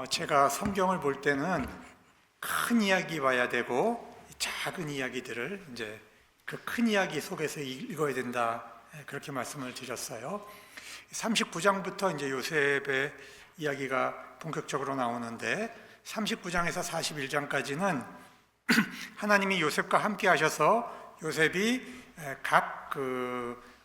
제가 성경을 볼 때는 큰 이야기 봐야 되고 작은 이야기들을 이제 그 큰 이야기 속에서 읽어야 된다, 그렇게 말씀을 드렸어요. 39장부터 이제 요셉의 이야기가 본격적으로 나오는데 39장에서 41장까지는 하나님이 요셉과 함께 하셔서 요셉이 각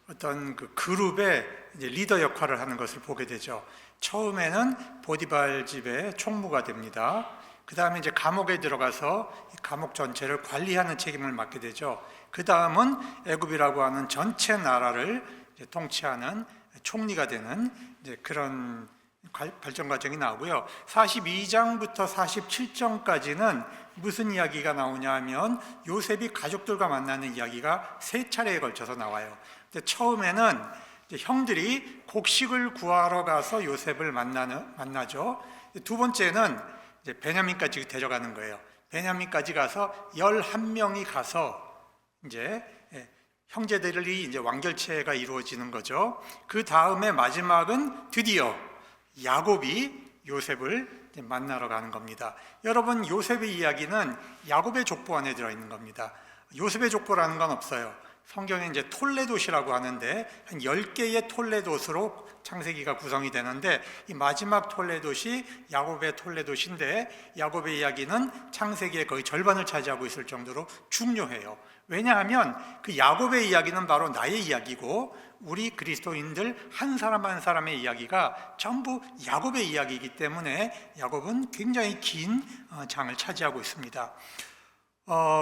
어떤 그룹의 이제 리더 역할을 하는 것을 보게 되죠. 처음에는 보디발 집의 총무가 됩니다. 그 다음에 이제 감옥에 들어가서 이 감옥 전체를 관리하는 책임을 맡게 되죠. 그 다음은 애굽이라고 하는 전체 나라를 이제 통치하는 총리가 되는 이제 그런 발전 과정이 나오고요. 42장부터 47장까지는 무슨 이야기가 나오냐 하면 요셉이 가족들과 만나는 이야기가 세 차례에 걸쳐서 나와요. 근데 처음에는 이제 형들이 곡식을 구하러 가서 요셉을 만나죠. 두 번째는 이제 베냐민까지 데려가는 거예요. 베냐민까지 가서 11명이 가서 이제 형제들이 이제 완결체가 이루어지는 거죠. 그 다음에 마지막은 드디어 야곱이 요셉을 만나러 가는 겁니다. 여러분, 요셉의 이야기는 야곱의 족보 안에 들어있는 겁니다. 요셉의 족보라는 건 없어요. 성경에 이제 톨레도시라고 하는데 한 10개의 톨레도스로 창세기가 구성이 되는데 이 마지막 톨레도시 야곱의 톨레도시인데 야곱의 이야기는 창세기의 거의 절반을 차지하고 있을 정도로 중요해요. 왜냐하면 그 야곱의 이야기는 바로 나의 이야기고 우리 그리스도인들 한 사람 한 사람의 이야기가 전부 야곱의 이야기이기 때문에 야곱은 굉장히 긴 장을 차지하고 있습니다.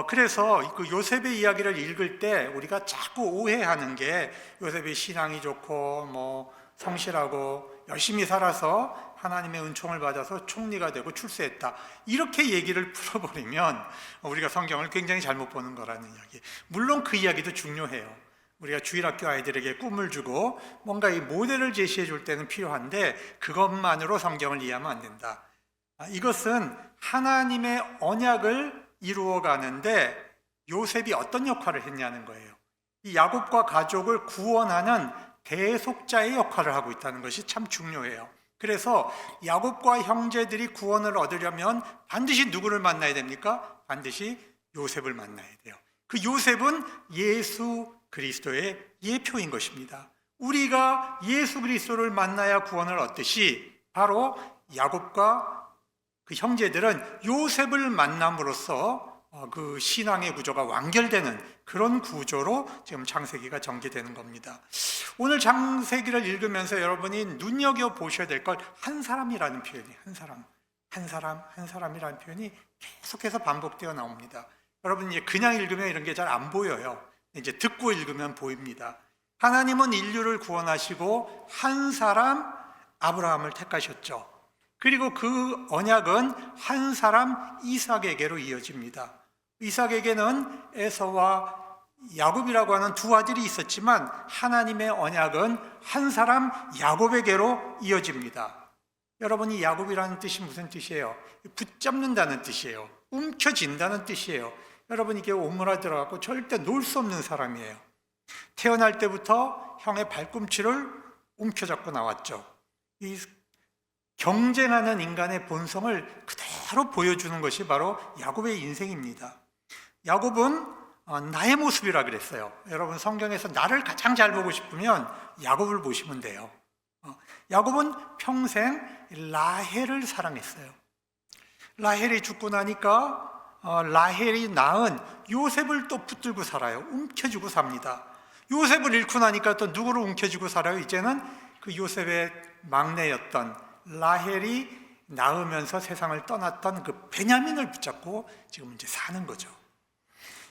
그래서 그 요셉의 이야기를 읽을 때 우리가 자꾸 오해하는 게 요셉이 신앙이 좋고 뭐 성실하고 열심히 살아서 하나님의 은총을 받아서 총리가 되고 출세했다, 이렇게 얘기를 풀어버리면 우리가 성경을 굉장히 잘못 보는 거라는 이야기. 물론 그 이야기도 중요해요. 우리가 주일학교 아이들에게 꿈을 주고 뭔가 이 모델을 제시해 줄 때는 필요한데 그것만으로 성경을 이해하면 안 된다. 이것은 하나님의 언약을 이루어 가는데 요셉이 어떤 역할을 했냐는 거예요. 이 야곱과 가족을 구원하는 대속자의 역할을 하고 있다는 것이 참 중요해요. 그래서 야곱과 형제들이 구원을 얻으려면 반드시 누구를 만나야 됩니까? 반드시 요셉을 만나야 돼요. 그 요셉은 예수 그리스도의 예표인 것입니다. 우리가 예수 그리스도를 만나야 구원을 얻듯이 바로 야곱과 그 형제들은 요셉을 만남으로써 그 신앙의 구조가 완결되는 그런 구조로 지금 창세기가 전개되는 겁니다. 오늘 창세기를 읽으면서 여러분이 눈여겨보셔야 될 걸 한 사람이라는 표현이, 한 사람이라는 표현이 계속해서 반복되어 나옵니다. 여러분, 이제 그냥 읽으면 이런 게 잘 안 보여요. 이제 듣고 읽으면 보입니다. 하나님은 인류를 구원하시고 한 사람 아브라함을 택하셨죠. 그리고 그 언약은 한 사람 이삭에게로 이어집니다. 이삭에게는 에서와 야곱이라고 하는 두 아들이 있었지만 하나님의 언약은 한 사람 야곱에게로 이어집니다. 여러분, 이 야곱이라는 뜻이 무슨 뜻이에요? 붙잡는다는 뜻이에요. 움켜쥔다는 뜻이에요. 여러분, 이게 오므라들어갖고 절대 놓을 수 없는 사람이에요. 태어날 때부터 형의 발꿈치를 움켜잡고 나왔죠. 이 경쟁하는 인간의 본성을 그대로 보여주는 것이 바로 야곱의 인생입니다. 야곱은 나의 모습이라 그랬어요. 여러분, 성경에서 나를 가장 잘 보고 싶으면 야곱을 보시면 돼요. 야곱은 평생 라헬을 사랑했어요. 라헬이 죽고 나니까 라헬이 낳은 요셉을 또 붙들고 살아요. 움켜쥐고 삽니다. 요셉을 잃고 나니까 또 누구를 움켜쥐고 살아요? 이제는 그 요셉의 막내였던 라헬이 낳으면서 세상을 떠났던 그 베냐민을 붙잡고 지금 이제 사는 거죠.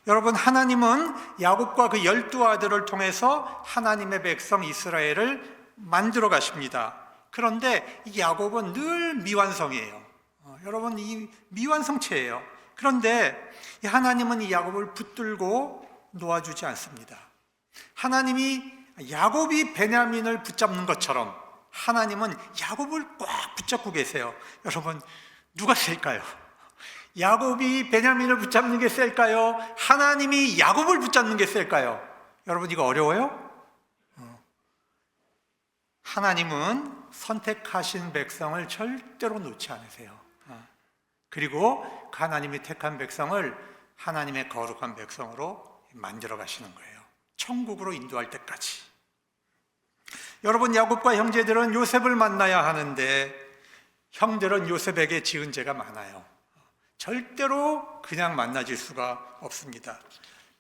여러분, 하나님은 야곱과 그 12아들을 통해서 하나님의 백성 이스라엘을 만들어 가십니다. 그런데 이 야곱은 늘 미완성이에요. 여러분, 이 미완성체예요. 그런데 하나님은 이 야곱을 붙들고 놓아주지 않습니다. 하나님이 야곱이 베냐민을 붙잡는 것처럼 하나님은 야곱을 꽉 붙잡고 계세요. 여러분, 누가 셀까요? 야곱이 베냐민을 붙잡는 게 셀까요? 하나님이 야곱을 붙잡는 게 셀까요? 여러분, 이거 어려워요? 하나님은 선택하신 백성을 절대로 놓지 않으세요. 그리고 그 하나님이 택한 백성을 하나님의 거룩한 백성으로 만들어 가시는 거예요. 천국으로 인도할 때까지. 여러분, 야곱과 형제들은 요셉을 만나야 하는데 형들은 요셉에게 지은 죄가 많아요. 절대로 그냥 만나질 수가 없습니다.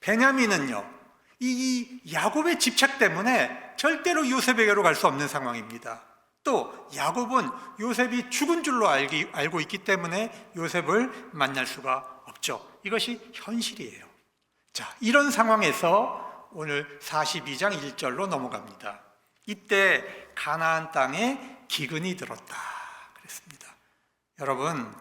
베냐민은요, 이 야곱의 집착 때문에 절대로 요셉에게로 갈 수 없는 상황입니다. 또 야곱은 요셉이 죽은 줄로 알고 있기 때문에 요셉을 만날 수가 없죠. 이것이 현실이에요. 자, 이런 상황에서 오늘 42장 1절로 넘어갑니다. 이때 가나안 땅에 기근이 들었다 그랬습니다. 여러분,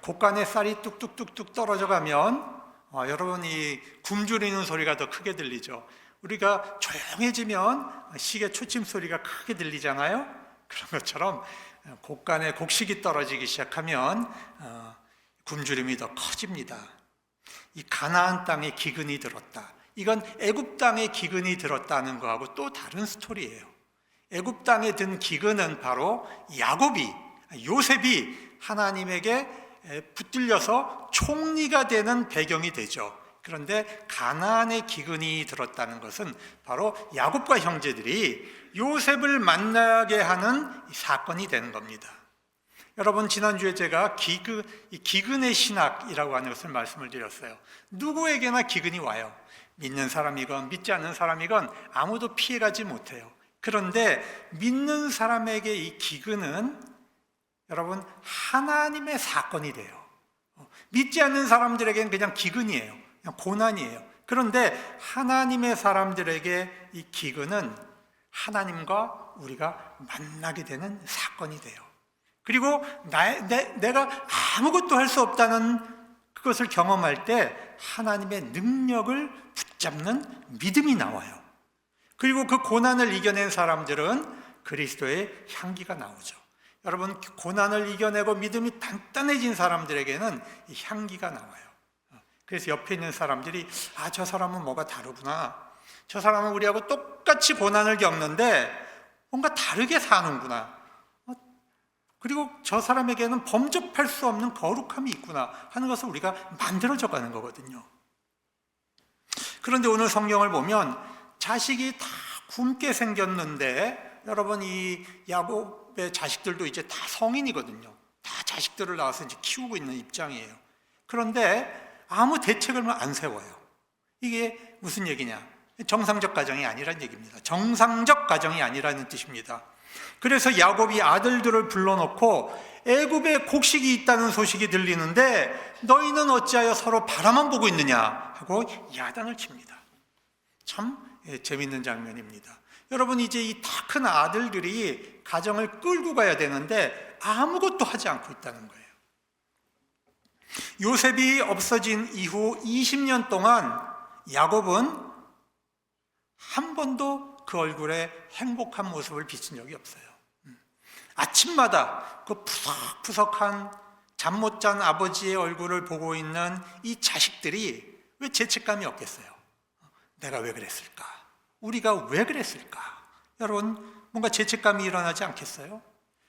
곡간에 쌀이 뚝뚝뚝뚝 떨어져 가면 여러분, 이 굶주리는 소리가 더 크게 들리죠. 우리가 조용해지면 시계 초침 소리가 크게 들리잖아요. 그런 것처럼 곡간에 곡식이 떨어지기 시작하면 굶주림이 더 커집니다. 이 가나안 땅에 기근이 들었다. 이건 애굽 땅에 기근이 들었다는 거하고 또 다른 스토리예요. 애굽 땅에 든 기근은 바로 요셉이 하나님에게 붙들려서 총리가 되는 배경이 되죠. 그런데 가나안의 기근이 들었다는 것은 바로 야곱과 형제들이 요셉을 만나게 하는 사건이 되는 겁니다. 여러분, 지난주에 제가 기근의 신학이라고 하는 것을 말씀을 드렸어요. 누구에게나 기근이 와요. 믿는 사람이건 믿지 않는 사람이건 아무도 피해가지 못해요. 그런데 믿는 사람에게 이 기근은 여러분, 하나님의 사건이 돼요. 믿지 않는 사람들에게는 그냥 기근이에요. 그냥 고난이에요. 그런데 하나님의 사람들에게 이 기근은 하나님과 우리가 만나게 되는 사건이 돼요. 그리고 내가 아무것도 할 수 없다는 그것을 경험할 때 하나님의 능력을 붙잡는 믿음이 나와요. 그리고 그 고난을 이겨낸 사람들은 그리스도의 향기가 나오죠. 여러분, 고난을 이겨내고 믿음이 단단해진 사람들에게는 이 향기가 나와요. 그래서 옆에 있는 사람들이 저 사람은 뭐가 다르구나. 저 사람은 우리하고 똑같이 고난을 겪는데 뭔가 다르게 사는구나. 그리고 저 사람에게는 범접할 수 없는 거룩함이 있구나 하는 것을 우리가 만들어져 가는 거거든요. 그런데 오늘 성경을 보면 자식이 다 굶게 생겼는데 여러분, 이 야곱의 자식들도 이제 다 성인이거든요. 다 자식들을 낳아서 이제 키우고 있는 입장이에요. 그런데 아무 대책을 안 세워요. 이게 무슨 얘기냐? 정상적 가정이 아니란 얘기입니다. 정상적 가정이 아니라는 뜻입니다. 그래서 야곱이 아들들을 불러놓고 애굽에 곡식이 있다는 소식이 들리는데 너희는 어찌하여 서로 바라만 보고 있느냐 하고 야단을 칩니다. 참 재밌는 장면입니다. 여러분, 이제 이 다 큰 아들들이 가정을 끌고 가야 되는데 아무것도 하지 않고 있다는 거예요. 요셉이 없어진 이후 20년 동안 야곱은 한 번도 그 얼굴에 행복한 모습을 비친 적이 없어요. 아침마다 그 푸석푸석한 잠 못 잔 아버지의 얼굴을 보고 있는 이 자식들이 왜 죄책감이 없겠어요? 내가 왜 그랬을까? 우리가 왜 그랬을까? 여러분, 뭔가 죄책감이 일어나지 않겠어요?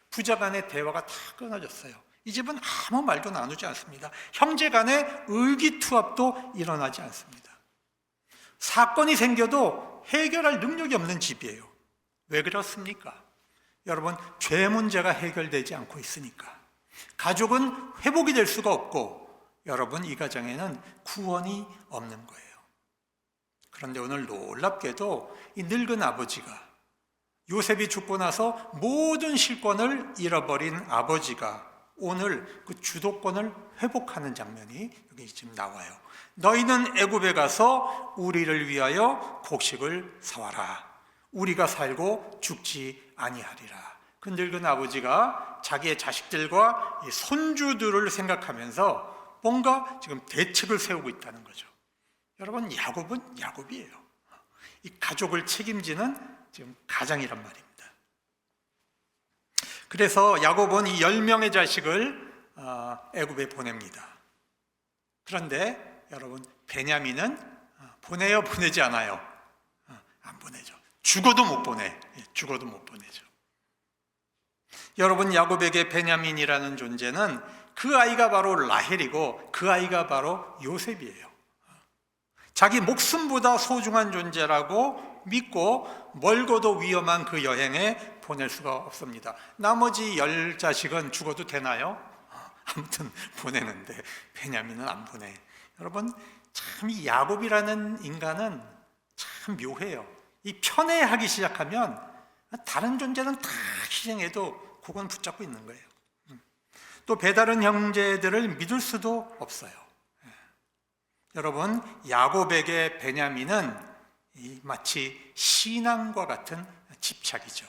부자 간의 대화가 다 끊어졌어요. 이 집은 아무 말도 나누지 않습니다. 형제 간의 의기투합도 일어나지 않습니다. 사건이 생겨도 해결할 능력이 없는 집이에요. 왜 그렇습니까? 여러분, 죄 문제가 해결되지 않고 있으니까. 가족은 회복이 될 수가 없고 여러분, 이 가정에는 구원이 없는 거예요. 그런데 오늘 놀랍게도 이 늙은 아버지가, 요셉이 죽고 나서 모든 실권을 잃어버린 아버지가 오늘 그 주도권을 회복하는 장면이 여기 지금 나와요. 너희는 애굽에 가서 우리를 위하여 곡식을 사와라. 우리가 살고 죽지 아니하리라. 그 늙은 아버지가 자기의 자식들과 손주들을 생각하면서 뭔가 지금 대책을 세우고 있다는 거죠. 여러분, 야곱은 야곱이에요. 이 가족을 책임지는 지금 가장이란 말입니다. 그래서 야곱은 이 10명의 자식을 애굽에 보냅니다. 그런데 여러분, 베냐민은 보내요, 보내지 않아요? 안 보내죠. 죽어도 못 보내. 죽어도 못 보내죠. 여러분, 야곱에게 베냐민이라는 존재는 그 아이가 바로 라헬이고 그 아이가 바로 요셉이에요. 자기 목숨보다 소중한 존재라고 믿고 멀고도 위험한 그 여행에 보낼 수가 없습니다. 나머지 10자식은 죽어도 되나요? 아무튼 보내는데 베냐민은 안 보내. 여러분, 참 이 야곱이라는 인간은 참 묘해요. 이 편애하기 시작하면 다른 존재는 다 희생해도 그건 붙잡고 있는 거예요. 또 배다른 형제들을 믿을 수도 없어요. 여러분, 야곱에게 베냐민은 마치 신앙과 같은 집착이죠.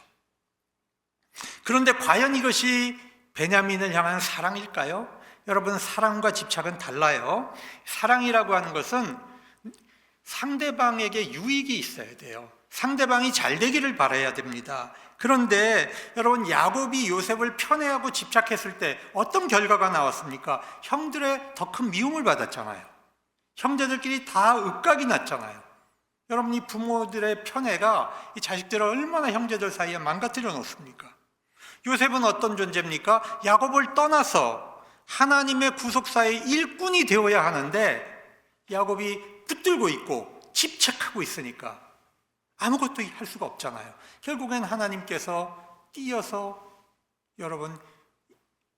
그런데 과연 이것이 베냐민을 향한 사랑일까요? 여러분, 사랑과 집착은 달라요. 사랑이라고 하는 것은 상대방에게 유익이 있어야 돼요. 상대방이 잘 되기를 바라야 됩니다. 그런데 여러분, 야곱이 요셉을 편애하고 집착했을 때 어떤 결과가 나왔습니까? 형들의 더 큰 미움을 받았잖아요. 형제들끼리 다 윽각이 났잖아요. 여러분, 이 부모들의 편애가 이 자식들을 얼마나 형제들 사이에 망가뜨려 놓습니까? 요셉은 어떤 존재입니까? 야곱을 떠나서 하나님의 구속사의 일꾼이 되어야 하는데 야곱이 붙들고 있고 집착하고 있으니까 아무것도 할 수가 없잖아요. 결국엔 하나님께서 띄어서 여러분,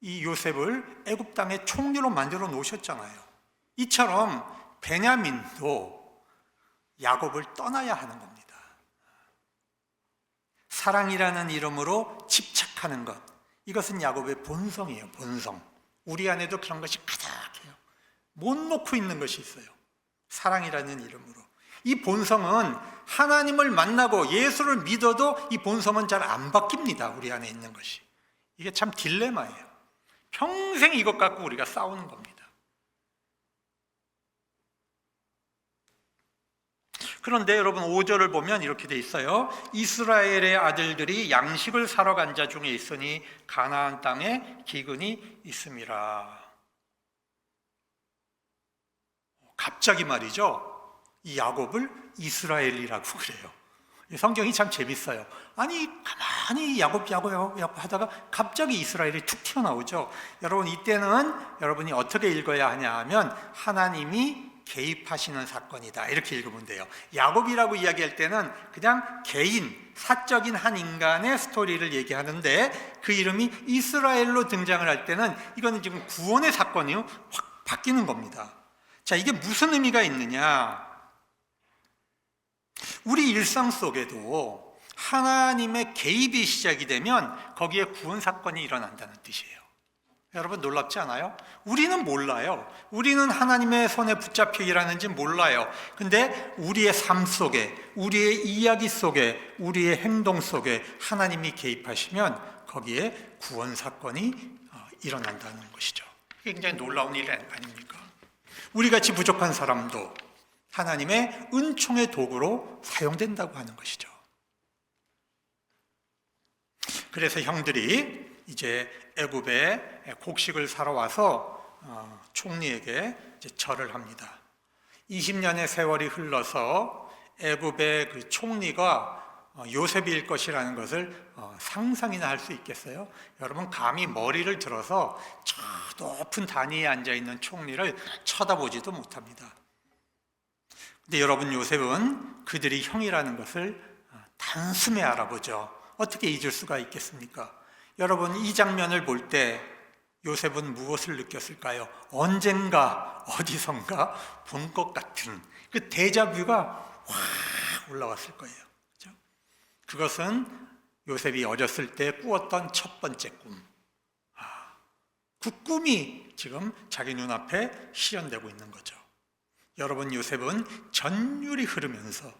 이 요셉을 애굽 땅의 총리로 만들어 놓으셨잖아요. 이처럼 베냐민도 야곱을 떠나야 하는 겁니다. 사랑이라는 이름으로 집착하는 것, 이것은 야곱의 본성이에요. 본성. 우리 안에도 그런 것이 가득해요. 못 놓고 있는 것이 있어요. 사랑이라는 이름으로. 이 본성은 하나님을 만나고 예수를 믿어도 이 본성은 잘 안 바뀝니다. 우리 안에 있는 것이. 이게 참 딜레마예요. 평생 이것 갖고 우리가 싸우는 겁니다. 그런데 여러분, 5절을 보면 이렇게 돼 있어요. 이스라엘의 아들들이 양식을 사러 간 자 중에 있으니 가나안 땅에 기근이 있음이라. 갑자기 말이죠, 이 야곱을 이스라엘이라고 그래요. 성경이 참 재밌어요. 아니, 가만히 야곱 하다가 갑자기 이스라엘이 툭 튀어나오죠. 여러분, 이때는 여러분이 어떻게 읽어야 하냐 하면 하나님이 개입하시는 사건이다, 이렇게 읽으면 돼요. 야곱이라고 이야기할 때는 그냥 개인, 사적인 한 인간의 스토리를 얘기하는데 그 이름이 이스라엘로 등장을 할 때는 이거는 지금 구원의 사건이 확 바뀌는 겁니다. 자, 이게 무슨 의미가 있느냐? 우리 일상 속에도 하나님의 개입이 시작이 되면 거기에 구원 사건이 일어난다는 뜻이에요. 여러분, 놀랍지 않아요? 우리는 몰라요. 우리는 하나님의 손에 붙잡혀 일하는지 몰라요. 근데 우리의 삶 속에, 우리의 이야기 속에, 우리의 행동 속에 하나님이 개입하시면 거기에 구원 사건이 일어난다는 것이죠. 이게 굉장히 놀라운 일 아닙니까? 우리같이 부족한 사람도 하나님의 은총의 도구로 사용된다고 하는 것이죠. 그래서 형들이 이제 애굽에 곡식을 사러 와서 총리에게 이제 절을 합니다. 20년의 세월이 흘러서 애굽의 그 총리가 요셉일 것이라는 것을 상상이나 할 수 있겠어요? 여러분, 감히 머리를 들어서 저 높은 단위에 앉아있는 총리를 쳐다보지도 못합니다. 근데 여러분, 요셉은 그들이 형이라는 것을 단숨에 알아보죠. 어떻게 잊을 수가 있겠습니까? 여러분, 이 장면을 볼 때 요셉은 무엇을 느꼈을까요? 언젠가 어디선가 본 것 같은 그 데자뷰가 확 올라왔을 거예요. 그렇죠? 그것은 요셉이 어렸을 때 꾸었던 첫 번째 꿈. 그 꿈이 지금 자기 눈앞에 실현되고 있는 거죠. 여러분, 요셉은 전율이 흐르면서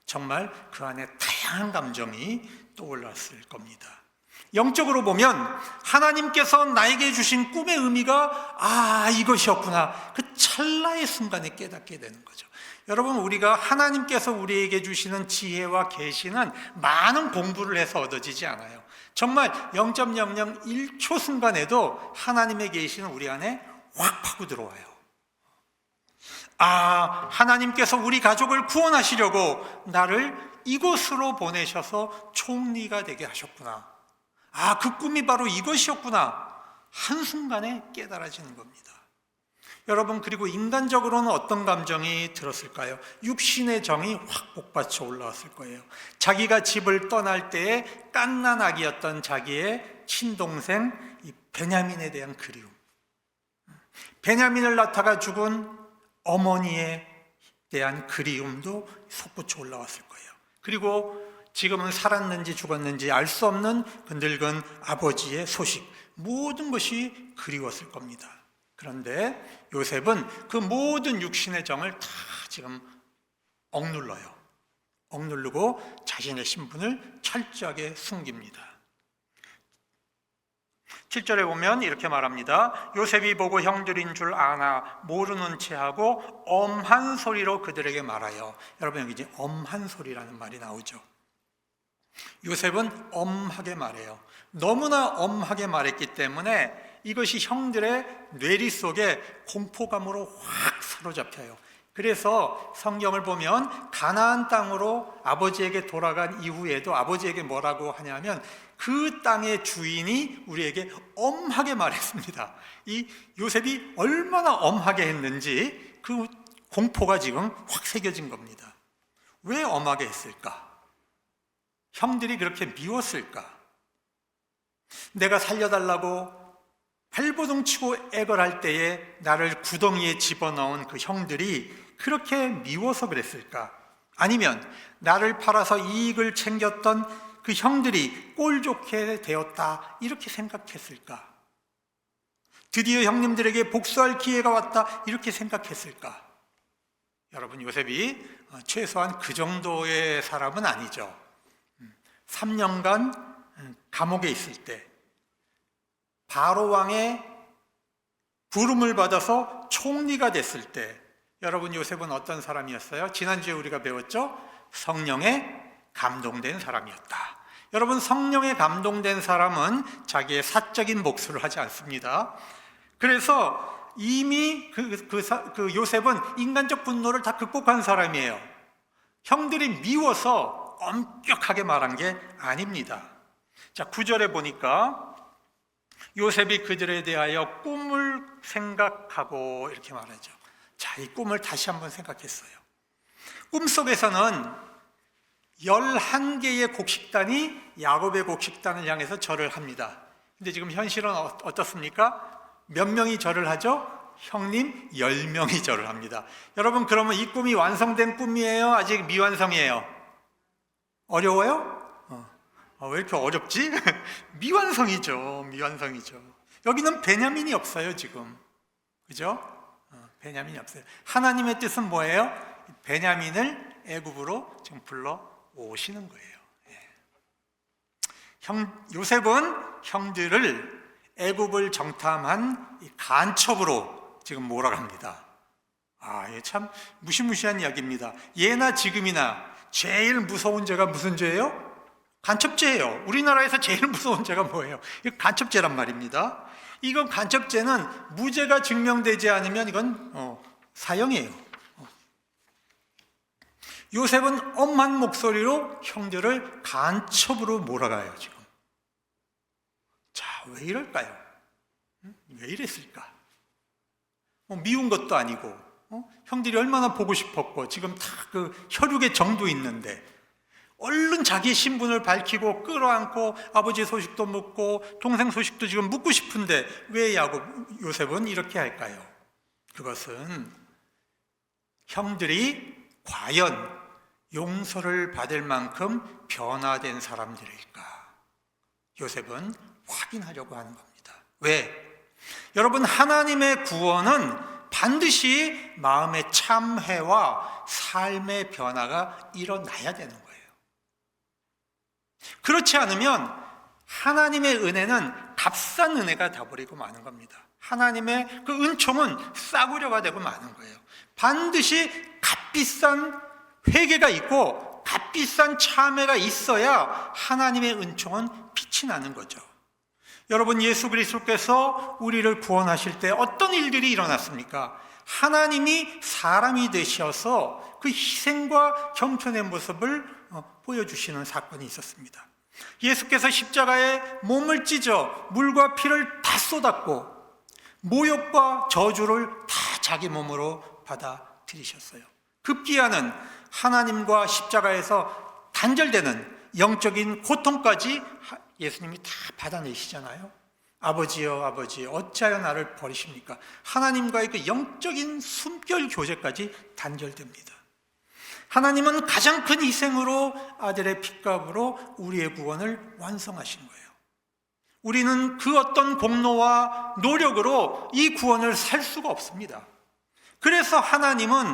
정말 그 안에 다양한 감정이 떠올랐을 겁니다. 영적으로 보면 하나님께서 나에게 주신 꿈의 의미가 이것이었구나, 그 찰나의 순간에 깨닫게 되는 거죠. 여러분, 우리가 하나님께서 우리에게 주시는 지혜와 계시는 많은 공부를 해서 얻어지지 않아요. 정말 0.001초 순간에도 하나님의 계시는 우리 안에 확 파고 들어와요. 하나님께서 우리 가족을 구원하시려고 나를 이곳으로 보내셔서 총리가 되게 하셨구나. 그 꿈이 바로 이것이었구나. 한순간에 깨달아지는 겁니다. 여러분, 그리고 인간적으로는 어떤 감정이 들었을까요? 육신의 정이 확 복받쳐 올라왔을 거예요. 자기가 집을 떠날 때에 갓난아기였던 자기의 친동생 이 베냐민에 대한 그리움, 베냐민을 낳다가 죽은 어머니에 대한 그리움도 솟구쳐 올라왔을 거예요. 그리고 지금은 살았는지 죽었는지 알 수 없는 그 늙은 아버지의 소식, 모든 것이 그리웠을 겁니다. 그런데 요셉은 그 모든 육신의 정을 다 지금 억눌러요. 억누르고 자신의 신분을 철저하게 숨깁니다. 7절에 보면 이렇게 말합니다. 요셉이 보고 형들인 줄 아나 모르는 체하고 엄한 소리로 그들에게 말하여. 여러분, 여기 이제 엄한 소리라는 말이 나오죠. 요셉은 엄하게 말해요. 너무나 엄하게 말했기 때문에 이것이 형들의 뇌리 속에 공포감으로 확 사로잡혀요. 그래서 성경을 보면 가나안 땅으로 아버지에게 돌아간 이후에도 아버지에게 뭐라고 하냐면 그 땅의 주인이 우리에게 엄하게 말했습니다. 이 요셉이 얼마나 엄하게 했는지 그 공포가 지금 확 새겨진 겁니다. 왜 엄하게 했을까? 형들이 그렇게 미웠을까? 내가 살려달라고 발버둥 치고 애걸할 때에 나를 구덩이에 집어넣은 그 형들이 그렇게 미워서 그랬을까? 아니면 나를 팔아서 이익을 챙겼던 그 형들이 꼴 좋게 되었다 이렇게 생각했을까? 드디어 형님들에게 복수할 기회가 왔다 이렇게 생각했을까? 여러분, 요셉이 최소한 그 정도의 사람은 아니죠. 3년간 감옥에 있을 때 바로 왕의 부름을 받아서 총리가 됐을 때 여러분, 요셉은 어떤 사람이었어요? 지난주에 우리가 배웠죠? 성령에 감동된 사람이었다. 여러분, 성령에 감동된 사람은 자기의 사적인 목소리를 하지 않습니다. 그래서 이미 그 요셉은 인간적 분노를 다 극복한 사람이에요. 형들이 미워서 엄격하게 말한 게 아닙니다. 자, 9절에 보니까 요셉이 그들에 대하여 꿈을 생각하고 이렇게 말하죠. 자, 이 꿈을 다시 한번 생각했어요. 꿈속에서는 11개의 곡식단이 야곱의 곡식단을 향해서 절을 합니다. 근데 지금 현실은 어떻습니까? 몇 명이 절을 하죠? 형님 10명이 절을 합니다. 여러분, 그러면 이 꿈이 완성된 꿈이에요? 아직 미완성이에요? 어려워요? 왜 이렇게 어렵지? 미완성이죠. 여기는 베냐민이 없어요, 지금. 그죠? 베냐민이 없어요. 하나님의 뜻은 뭐예요? 베냐민을 애굽으로 지금 불러 오시는 거예요. 요셉은 형들을 애굽을 정탐한 간첩으로 지금 몰아갑니다. 이게 참 무시무시한 이야기입니다. 예나 지금이나 제일 무서운 죄가 무슨 죄예요? 간첩죄예요. 우리나라에서 제일 무서운 죄가 뭐예요? 이거 간첩죄란 말입니다. 이건 간첩죄는 무죄가 증명되지 않으면 이건 사형이에요. 요셉은 엄한 목소리로 형들을 간첩으로 몰아가요, 지금. 자, 왜 이럴까요? 왜 이랬을까? 미운 것도 아니고, 형들이 얼마나 보고 싶었고, 지금 다 그 혈육의 정도 있는데, 얼른 자기 신분을 밝히고 끌어안고 아버지 소식도 묻고 동생 소식도 지금 묻고 싶은데 왜 요셉은 이렇게 할까요? 그것은 형들이 과연 용서를 받을 만큼 변화된 사람들일까? 요셉은 확인하려고 하는 겁니다. 왜? 여러분, 하나님의 구원은 반드시 마음의 참회와 삶의 변화가 일어나야 되는 거예요. 그렇지 않으면 하나님의 은혜는 값싼 은혜가 돼버리고 마는 겁니다. 하나님의 그 은총은 싸구려가 되고 마는 거예요. 반드시 값비싼 회개가 있고 값비싼 참회가 있어야 하나님의 은총은 빛이 나는 거죠. 여러분, 예수 그리스도께서 우리를 구원하실 때 어떤 일들이 일어났습니까? 하나님이 사람이 되셔서 그 희생과 형편의 모습을 보여주시는 사건이 있었습니다. 예수께서 십자가에 몸을 찢어 물과 피를 다 쏟았고 모욕과 저주를 다 자기 몸으로 받아들이셨어요. 급기야는 하나님과 십자가에서 단절되는 영적인 고통까지 예수님이 다 받아내시잖아요. 아버지여 아버지여 어찌하여 나를 버리십니까? 하나님과의 그 영적인 숨결 교제까지 단절됩니다. 하나님은 가장 큰 희생으로 아들의 핏값으로 우리의 구원을 완성하신 거예요. 우리는 그 어떤 공로와 노력으로 이 구원을 살 수가 없습니다. 그래서 하나님은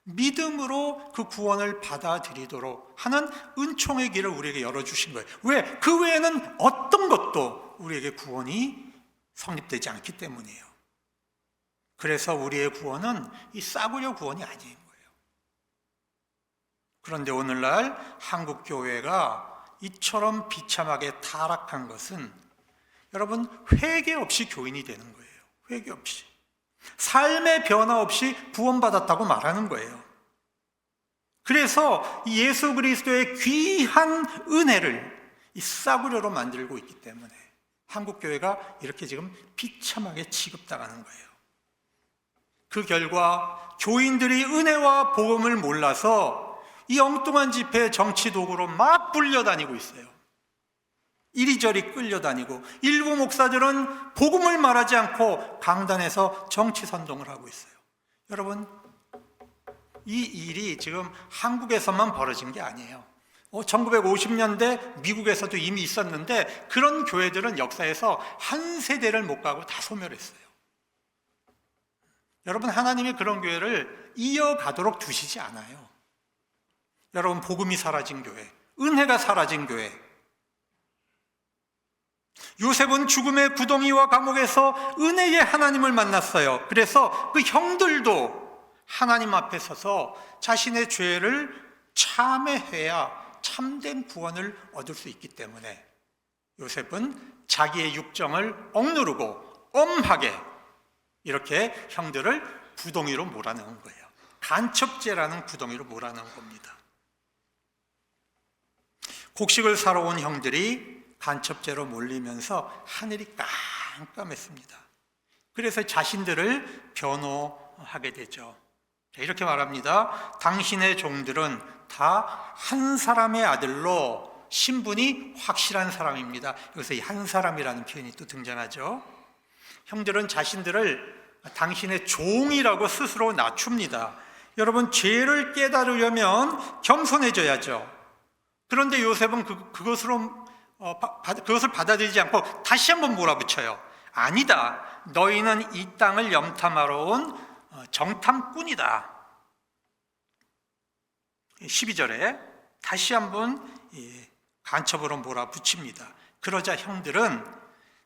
믿음으로 그 구원을 받아들이도록 하는 은총의 길을 우리에게 열어주신 거예요. 왜? 그 외에는 어떤 것도 우리에게 구원이 성립되지 않기 때문이에요. 그래서 우리의 구원은 이 싸구려 구원이 아닌 거예요. 그런데 오늘날 한국교회가 이처럼 비참하게 타락한 것은 여러분 회개 없이 교인이 되는 거예요. 회개 없이. 삶의 변화 없이 구원받았다고 말하는 거예요. 그래서 예수 그리스도의 귀한 은혜를 이 싸구려로 만들고 있기 때문에 한국교회가 이렇게 지금 비참하게 취급당하는 거예요. 그 결과 교인들이 은혜와 복음을 몰라서 이 엉뚱한 집회 정치 도구로 막 불려다니고 있어요. 이리저리 끌려다니고 일부 목사들은 복음을 말하지 않고 강단에서 정치 선동을 하고 있어요. 여러분, 이 일이 지금 한국에서만 벌어진 게 아니에요. 1950년대 미국에서도 이미 있었는데 그런 교회들은 역사에서 한 세대를 못 가고 다 소멸했어요. 여러분, 하나님이 그런 교회를 이어가도록 두시지 않아요. 여러분, 복음이 사라진 교회, 은혜가 사라진 교회. 요셉은 죽음의 구덩이와 감옥에서 은혜의 하나님을 만났어요. 그래서 그 형들도 하나님 앞에 서서 자신의 죄를 참회해야 참된 구원을 얻을 수 있기 때문에 요셉은 자기의 육정을 억누르고 엄하게 이렇게 형들을 구덩이로 몰아넣은 거예요. 간첩죄라는 구덩이로 몰아넣은 겁니다. 곡식을 사러 온 형들이 간첩죄로 몰리면서 하늘이 깜깜했습니다. 그래서 자신들을 변호하게 되죠. 이렇게 말합니다. 당신의 종들은 다 한 사람의 아들로 신분이 확실한 사람입니다. 여기서 이 한 사람이라는 표현이 또 등장하죠. 형들은 자신들을 당신의 종이라고 스스로 낮춥니다. 여러분, 죄를 깨달으려면 겸손해져야죠. 그런데 요셉은 그것을 받아들이지 않고 다시 한번 몰아붙여요. 아니다. 너희는 이 땅을 염탐하러 온 정탐꾼이다. 12절에 다시 한번 간첩으로 몰아붙입니다. 그러자 형들은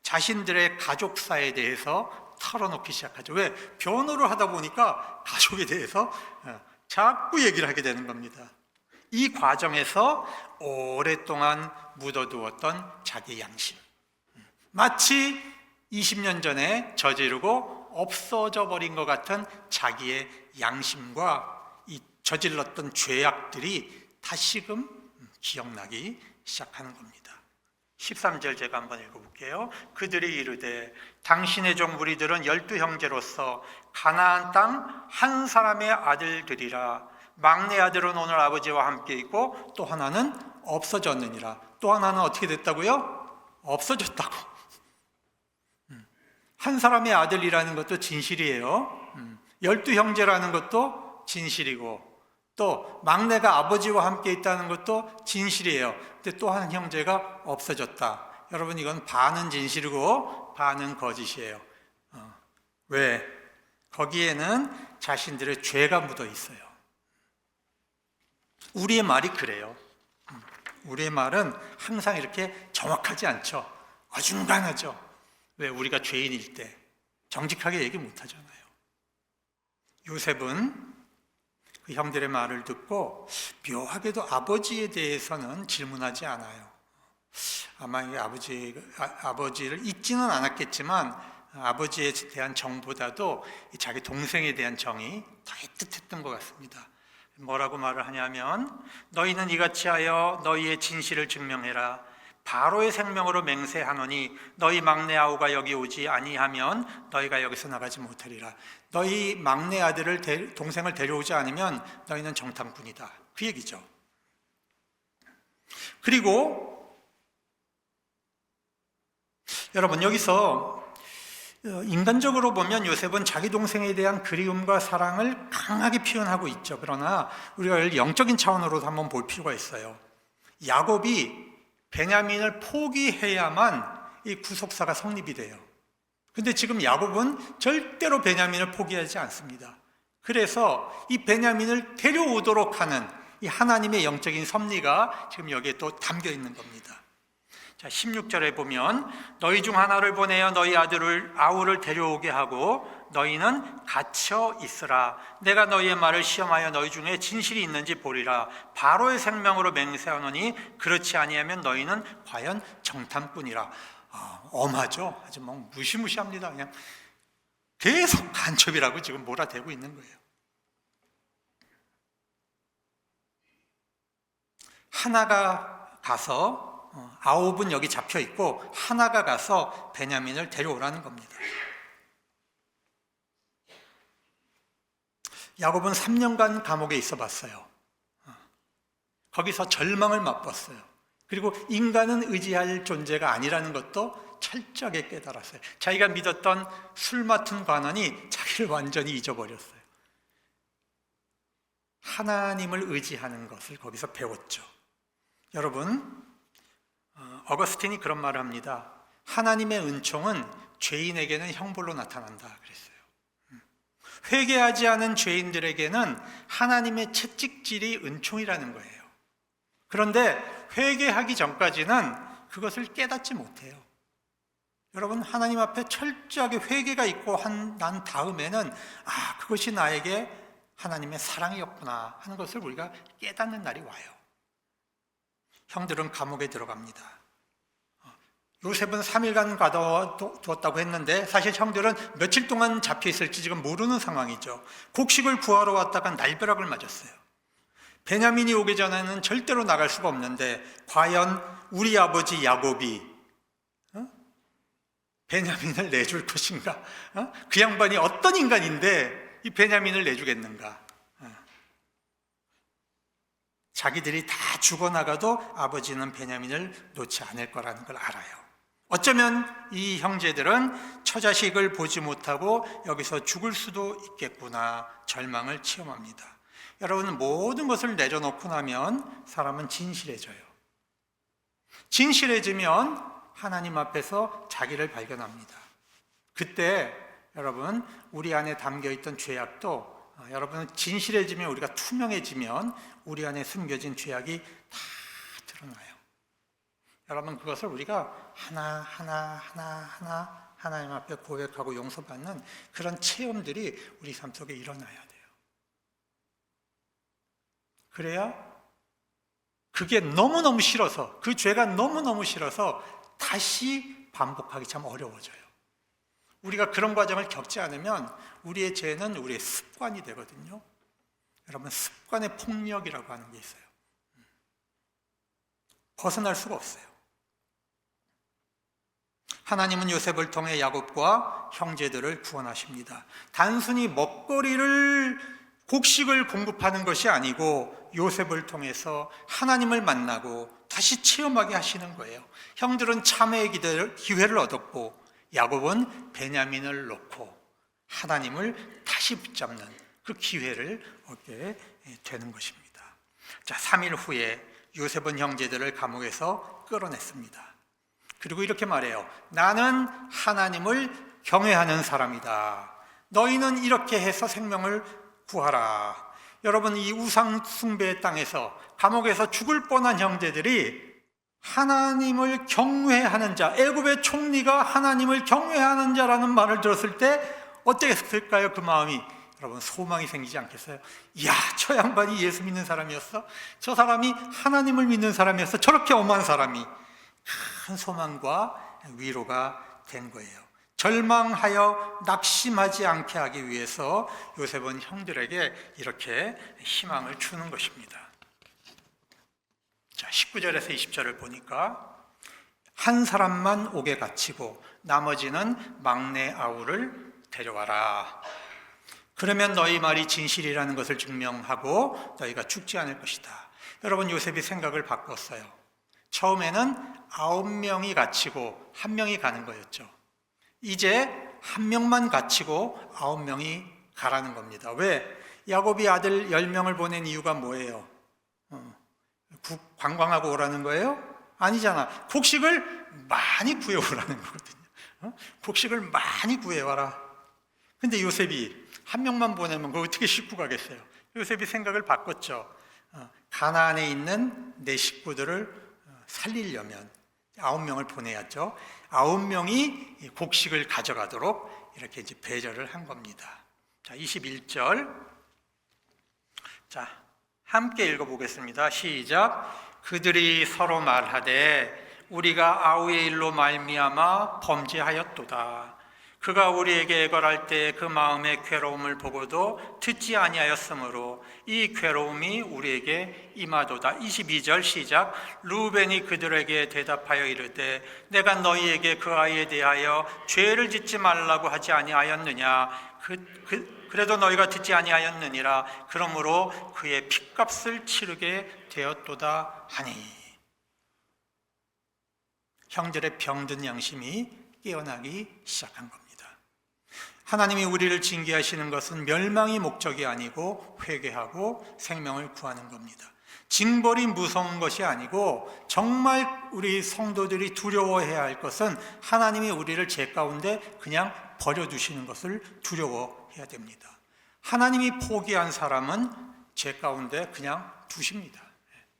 자신들의 가족사에 대해서 털어놓기 시작하죠. 왜? 변호를 하다 보니까 가족에 대해서 자꾸 얘기를 하게 되는 겁니다. 이 과정에서 오랫동안 묻어두었던 자기의 양심, 마치 20년 전에 저지르고 없어져 버린 것 같은 자기의 양심과 이 저질렀던 죄악들이 다시금 기억나기 시작하는 겁니다. 13절 제가 한번 읽어볼게요. 그들이 이르되 당신의 종 무리들은 12형제로서 가나안 땅 한 사람의 아들들이라. 막내 아들은 오늘 아버지와 함께 있고 또 하나는 없어졌느니라. 또 하나는 어떻게 됐다고요? 없어졌다고. 한 사람의 아들이라는 것도 진실이에요. 12형제라는 것도 진실이고 또 막내가 아버지와 함께 있다는 것도 진실이에요. 근데 또 한 형제가 없어졌다. 여러분, 이건 반은 진실이고 반은 거짓이에요. 왜? 거기에는 자신들의 죄가 묻어 있어요. 우리의 말이 그래요. 우리의 말은 항상 이렇게 정확하지 않죠. 어중간하죠. 왜? 우리가 죄인일 때 정직하게 얘기 못하잖아요. 요셉은 그 형들의 말을 듣고 묘하게도 아버지에 대해서는 질문하지 않아요. 아마 아버지를 잊지는 않았겠지만 아버지에 대한 정보다도 자기 동생에 대한 정이 더 애틋했던 것 같습니다. 뭐라고 말을 하냐면 너희는 이같이 하여 너희의 진실을 증명해라. 바로의 생명으로 맹세하노니 너희 막내 아우가 여기 오지 아니하면 너희가 여기서 나가지 못하리라. 너희 막내 아들을 동생을 데려오지 않으면 너희는 정탐꾼이다. 그 얘기죠. 그리고 여러분, 여기서 인간적으로 보면 요셉은 자기 동생에 대한 그리움과 사랑을 강하게 표현하고 있죠. 그러나 우리가 영적인 차원으로도 한번 볼 필요가 있어요. 야곱이 베냐민을 포기해야만 이 구속사가 성립이 돼요. 근데 지금 야곱은 절대로 베냐민을 포기하지 않습니다. 그래서 이 베냐민을 데려오도록 하는 이 하나님의 영적인 섭리가 지금 여기에 또 담겨 있는 겁니다. 자, 16절에 보면 너희 중 하나를 보내어 너희 아우를 데려오게 하고 너희는 갇혀 있으라. 내가 너희의 말을 시험하여 너희 중에 진실이 있는지 보리라. 바로의 생명으로 맹세하노니 그렇지 아니하면 너희는 과연 정탐꾼이라. 엄하죠. 아주 뭐 무시무시합니다. 그냥 계속 간첩이라고 지금 몰아대고 있는 거예요. 하나가 가서 아홉은 여기 잡혀 있고 하나가 가서 베냐민을 데려오라는 겁니다. 야곱은 3년간 감옥에 있어 봤어요. 거기서 절망을 맛봤어요. 그리고 인간은 의지할 존재가 아니라는 것도 철저하게 깨달았어요. 자기가 믿었던 술 맡은 관원이 자기를 완전히 잊어버렸어요. 하나님을 의지하는 것을 거기서 배웠죠. 여러분, 어거스틴이 그런 말을 합니다. 하나님의 은총은 죄인에게는 형벌로 나타난다 그랬어요. 회개하지 않은 죄인들에게는 하나님의 채찍질이 은총이라는 거예요. 그런데 회개하기 전까지는 그것을 깨닫지 못해요. 여러분, 하나님 앞에 철저하게 회개가 있고 난 다음에는 그것이 나에게 하나님의 사랑이었구나 하는 것을 우리가 깨닫는 날이 와요. 형들은 감옥에 들어갑니다. 요셉은 3일간 가둬두었다고 했는데 사실 형들은 며칠 동안 잡혀 있을지 지금 모르는 상황이죠. 곡식을 구하러 왔다가 날벼락을 맞았어요. 베냐민이 오기 전에는 절대로 나갈 수가 없는데 과연 우리 아버지 야곱이 베냐민을 내줄 것인가? 그 양반이 어떤 인간인데 이 베냐민을 내주겠는가? 자기들이 다 죽어나가도 아버지는 베냐민을 놓지 않을 거라는 걸 알아요. 어쩌면 이 형제들은 처자식을 보지 못하고 여기서 죽을 수도 있겠구나 절망을 체험합니다. 여러분, 모든 것을 내려놓고 나면 사람은 진실해져요. 진실해지면 하나님 앞에서 자기를 발견합니다. 그때 여러분, 우리 안에 담겨있던 죄악도 여러분, 진실해지면, 우리가 투명해지면 우리 안에 숨겨진 죄악이 다 드러나요. 여러분, 그것을 우리가 하나하나 하나님 앞에 고백하고 용서받는 그런 체험들이 우리 삶 속에 일어나야 돼요. 그래야 그게 너무너무 싫어서, 그 죄가 너무너무 싫어서 다시 반복하기 참 어려워져요. 우리가 그런 과정을 겪지 않으면 우리의 죄는 우리의 습관이 되거든요. 여러분, 습관의 폭력이라고 하는 게 있어요. 벗어날 수가 없어요. 하나님은 요셉을 통해 야곱과 형제들을 구원하십니다. 단순히 먹거리를, 곡식을 공급하는 것이 아니고 요셉을 통해서 하나님을 만나고 다시 체험하게 하시는 거예요. 형들은 참회의 기회를 얻었고 야곱은 베냐민을 놓고 하나님을 다시 붙잡는 그 기회를 얻게 되는 것입니다. 자, 3일 후에 요셉은 형제들을 감옥에서 끌어냈습니다. 그리고 이렇게 말해요. 나는 하나님을 경외하는 사람이다. 너희는 이렇게 해서 생명을 구하라. 여러분, 이 우상 숭배의 땅에서, 감옥에서 죽을 뻔한 형제들이 하나님을 경외하는 자, 애굽의 총리가 하나님을 경외하는 자라는 말을 들었을 때 어땠을까요? 그 마음이. 여러분, 소망이 생기지 않겠어요? 이야, 저 양반이 예수 믿는 사람이었어? 저 사람이 하나님을 믿는 사람이었어? 저렇게 엄한 사람이. 큰 소망과 위로가 된 거예요. 절망하여 낙심하지 않게 하기 위해서 요셉은 형들에게 이렇게 희망을 주는 것입니다. 자, 19절에서 20절을 보니까 한 사람만 옥에 갇히고 나머지는 막내 아우를 데려와라. 그러면 너희 말이 진실이라는 것을 증명하고 너희가 죽지 않을 것이다. 여러분, 요셉이 생각을 바꿨어요. 처음에는 9명이 갇히고 1명이 가는 거였죠. 이제 1명만 갇히고 9명이 가라는 겁니다. 왜? 야곱이 아들 10명을 보낸 이유가 뭐예요? 관광하고 오라는 거예요? 아니잖아. 곡식을 많이 구해오라는 거거든요. 곡식을 많이 구해와라. 근데 요셉이 1명만 보내면 그거 어떻게 싣고 가겠어요? 요셉이 생각을 바꿨죠. 가나안에 있는 내 식구들을 살리려면 9명을 보내야죠. 9명이 곡식을 가져가도록 이렇게 이제 배려를 한 겁니다. 자, 21절. 자, 함께 읽어보겠습니다. 시작. 그들이 서로 말하되 우리가 아우의 일로 말미암아 범죄하였도다. 그가 우리에게 애걸할 때 그 마음의 괴로움을 보고도 듣지 아니하였으므로 이 괴로움이 우리에게 임하도다. 22절 시작. 루벤이 그들에게 대답하여 이르되 내가 너희에게 그 아이에 대하여 죄를 짓지 말라고 하지 아니하였느냐. 그래도 너희가 듣지 아니하였느니라. 그러므로 그의 핏값을 치르게 되었도다 하니. 형들의 병든 양심이 깨어나기 시작한 겁니다. 하나님이 우리를 징계하시는 것은 멸망이 목적이 아니고 회개하고 생명을 구하는 겁니다. 징벌이 무서운 것이 아니고 정말 우리 성도들이 두려워해야 할 것은 하나님이 우리를 죄 가운데 그냥 버려두시는 것을 두려워해야 됩니다. 하나님이 포기한 사람은 죄 가운데 그냥 두십니다.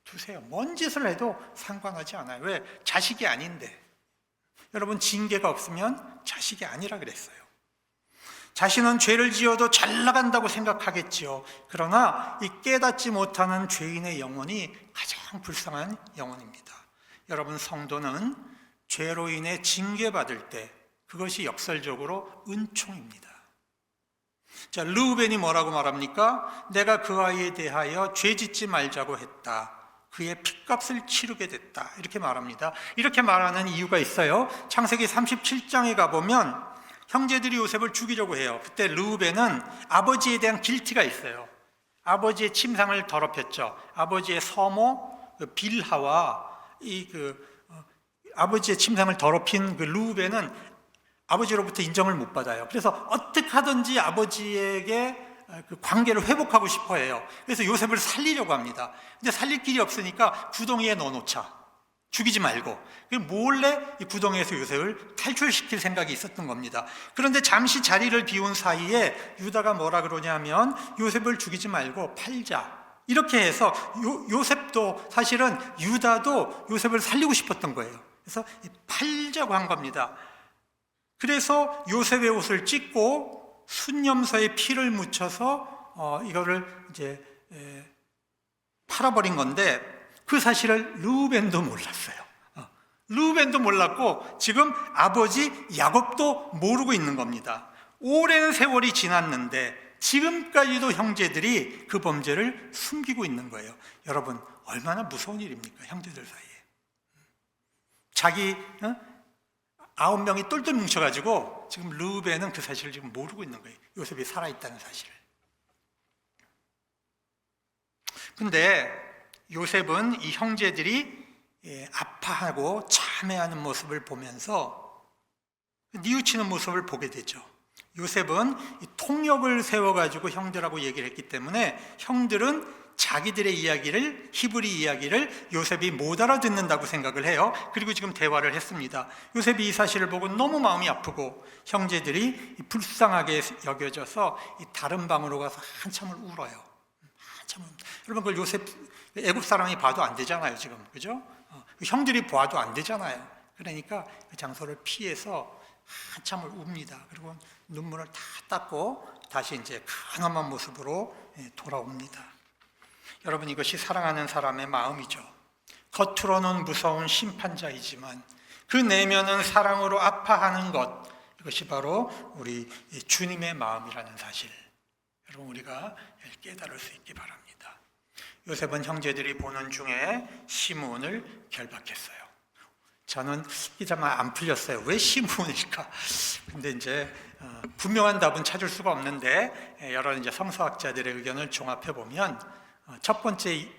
두세요. 뭔 짓을 해도 상관하지 않아요. 왜? 자식이 아닌데. 여러분, 징계가 없으면 자식이 아니라 그랬어요. 자신은 죄를 지어도 잘 나간다고 생각하겠지요. 그러나 이 깨닫지 못하는 죄인의 영혼이 가장 불쌍한 영혼입니다. 여러분, 성도는 죄로 인해 징계받을 때 그것이 역설적으로 은총입니다. 자, 르우벤이 뭐라고 말합니까? 내가 그 아이에 대하여 죄 짓지 말자고 했다. 그의 핏값을 치르게 됐다. 이렇게 말합니다. 이렇게 말하는 이유가 있어요. 창세기 37장에 가보면 형제들이 요셉을 죽이려고 해요. 그때 르우벤은 아버지에 대한 길티가 있어요. 아버지의 침상을 더럽혔죠. 아버지의 서모 빌하와 아버지의 침상을 더럽힌 그 르우벤은 아버지로부터 인정을 못 받아요. 그래서 어떻게 하든지 아버지에게 그 관계를 회복하고 싶어 해요. 그래서 요셉을 살리려고 합니다. 근데 살릴 길이 없으니까 구덩이에 넣어놓자. 죽이지 말고. 몰래 이 구덩이에서 요셉을 탈출시킬 생각이 있었던 겁니다. 그런데 잠시 자리를 비운 사이에 유다가 뭐라 그러냐면 요셉을 죽이지 말고 팔자. 이렇게 해서 요셉도 사실은 유다도 요셉을 살리고 싶었던 거예요. 그래서 팔자고 한 겁니다. 그래서 요셉의 옷을 찢고 순념서에 피를 묻혀서 이거를 이제 팔아버린 건데 그 사실을 르우벤도 몰랐어요. 르우벤도 몰랐고 지금 아버지 야곱도 모르고 있는 겁니다. 오랜 세월이 지났는데 지금까지도 형제들이 그 범죄를 숨기고 있는 거예요. 여러분, 얼마나 무서운 일입니까? 형제들 사이에. 자기 9명이 똘똘 뭉쳐가지고 지금 르우벤은 그 사실을 지금 모르고 있는 거예요. 요셉이 살아있다는 사실을. 근데 요셉은 이 형제들이 아파하고 참회하는 모습을 보면서 뉘우치는 모습을 보게 되죠. 요셉은 통역을 세워가지고 형들하고 얘기를 했기 때문에 형들은 자기들의 이야기를, 히브리 이야기를 요셉이 못 알아듣는다고 생각을 해요. 그리고 지금 대화를 했습니다. 요셉이 이 사실을 보고 너무 마음이 아프고 형제들이 불쌍하게 여겨져서 다른 방으로 가서 한참을 울어요. 한참을. 여러분, 그걸 요셉 애굽 사람이 봐도 안 되잖아요, 지금. 그죠? 형들이 봐도 안 되잖아요. 그러니까 그 장소를 피해서 한참을 웁니다. 그리고 눈물을 다 닦고 다시 이제 근엄한 모습으로 돌아옵니다. 여러분, 이것이 사랑하는 사람의 마음이죠. 겉으로는 무서운 심판자이지만 그 내면은 사랑으로 아파하는 것, 그것이 바로 우리 주님의 마음이라는 사실, 여러분 우리가 깨달을 수 있기 바랍니다. 요셉은 형제들이 보는 중에 시므온을 결박했어요. 저는 이자만 안 풀렸어요. 왜 시므온일까? 근데 이제 분명한 답은 찾을 수가 없는데 여러 이제 성서학자들의 의견을 종합해 보면 첫 번째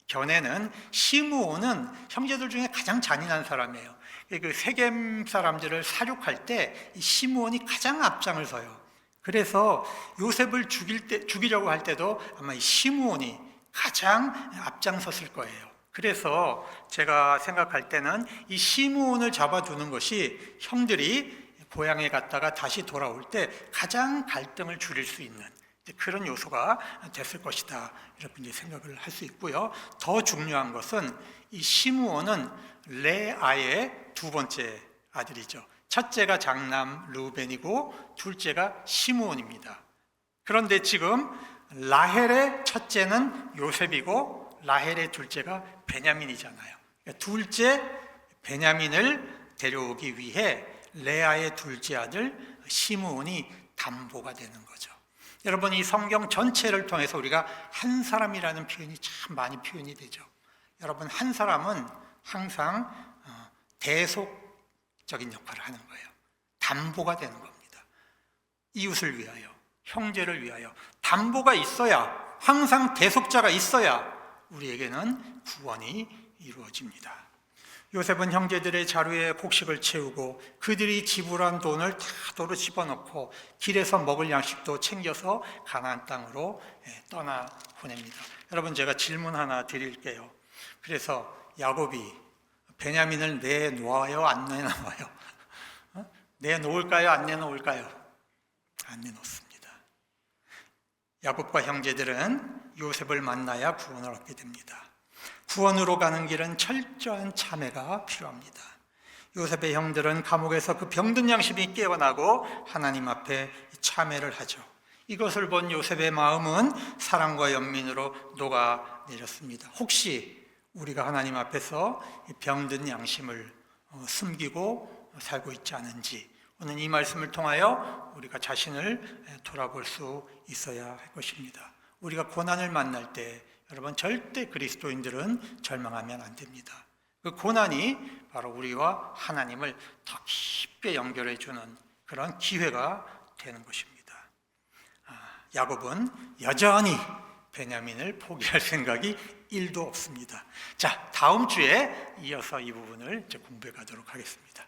견해는 시므온은 형제들 중에 가장 잔인한 사람이에요. 그 세겜 사람들을 사륙할 때 이 시므온이 가장 앞장을 서요. 그래서 요셉을 죽이려고 할 때도 아마 이 시므온이 가장 앞장섰을 거예요. 그래서 제가 생각할 때는 이 시므온을 잡아두는 것이 형들이 고향에 갔다가 다시 돌아올 때 가장 갈등을 줄일 수 있는 그런 요소가 됐을 것이다, 이렇게 이제 생각을 할 수 있고요. 더 중요한 것은 이 시므온은 레아의 두 번째 아들이죠. 첫째가 장남 르우벤이고 둘째가 시므온입니다. 그런데 지금 라헬의 첫째는 요셉이고 라헬의 둘째가 베냐민이잖아요. 그러니까 둘째 베냐민을 데려오기 위해 레아의 둘째 아들 시므온이 담보가 되는 거죠. 여러분, 이 성경 전체를 통해서 우리가 한 사람이라는 표현이 참 많이 표현이 되죠. 여러분, 한 사람은 항상 대속적인 역할을 하는 거예요. 담보가 되는 겁니다. 이웃을 위하여, 형제를 위하여 담보가 있어야, 항상 대속자가 있어야 우리에게는 구원이 이루어집니다. 요셉은 형제들의 자루에 곡식을 채우고 그들이 지불한 돈을 다 도로 집어넣고 길에서 먹을 양식도 챙겨서 가나안 땅으로 떠나 보냅니다. 여러분, 제가 질문 하나 드릴게요. 그래서 야곱이 베냐민을 내놓아요, 안 내놓아요? 내놓을까요, 안 내놓을까요? 안 내놓습니다. 야곱과 형제들은 요셉을 만나야 구원을 얻게 됩니다. 구원으로 가는 길은 철저한 참회가 필요합니다. 요셉의 형들은 감옥에서 그 병든 양심이 깨어나고 하나님 앞에 참회를 하죠. 이것을 본 요셉의 마음은 사랑과 연민으로 녹아내렸습니다. 혹시 우리가 하나님 앞에서 병든 양심을 숨기고 살고 있지 않은지, 오늘 이 말씀을 통하여 우리가 자신을 돌아볼 수 있어야 할 것입니다. 우리가 고난을 만날 때 여러분, 절대 그리스도인들은 절망하면 안 됩니다. 그 고난이 바로 우리와 하나님을 더 깊게 연결해 주는 그런 기회가 되는 것입니다. 야곱은 여전히 베냐민을 포기할 생각이 1도 없습니다. 자, 다음 주에 이어서 이 부분을 공부해 가도록 하겠습니다.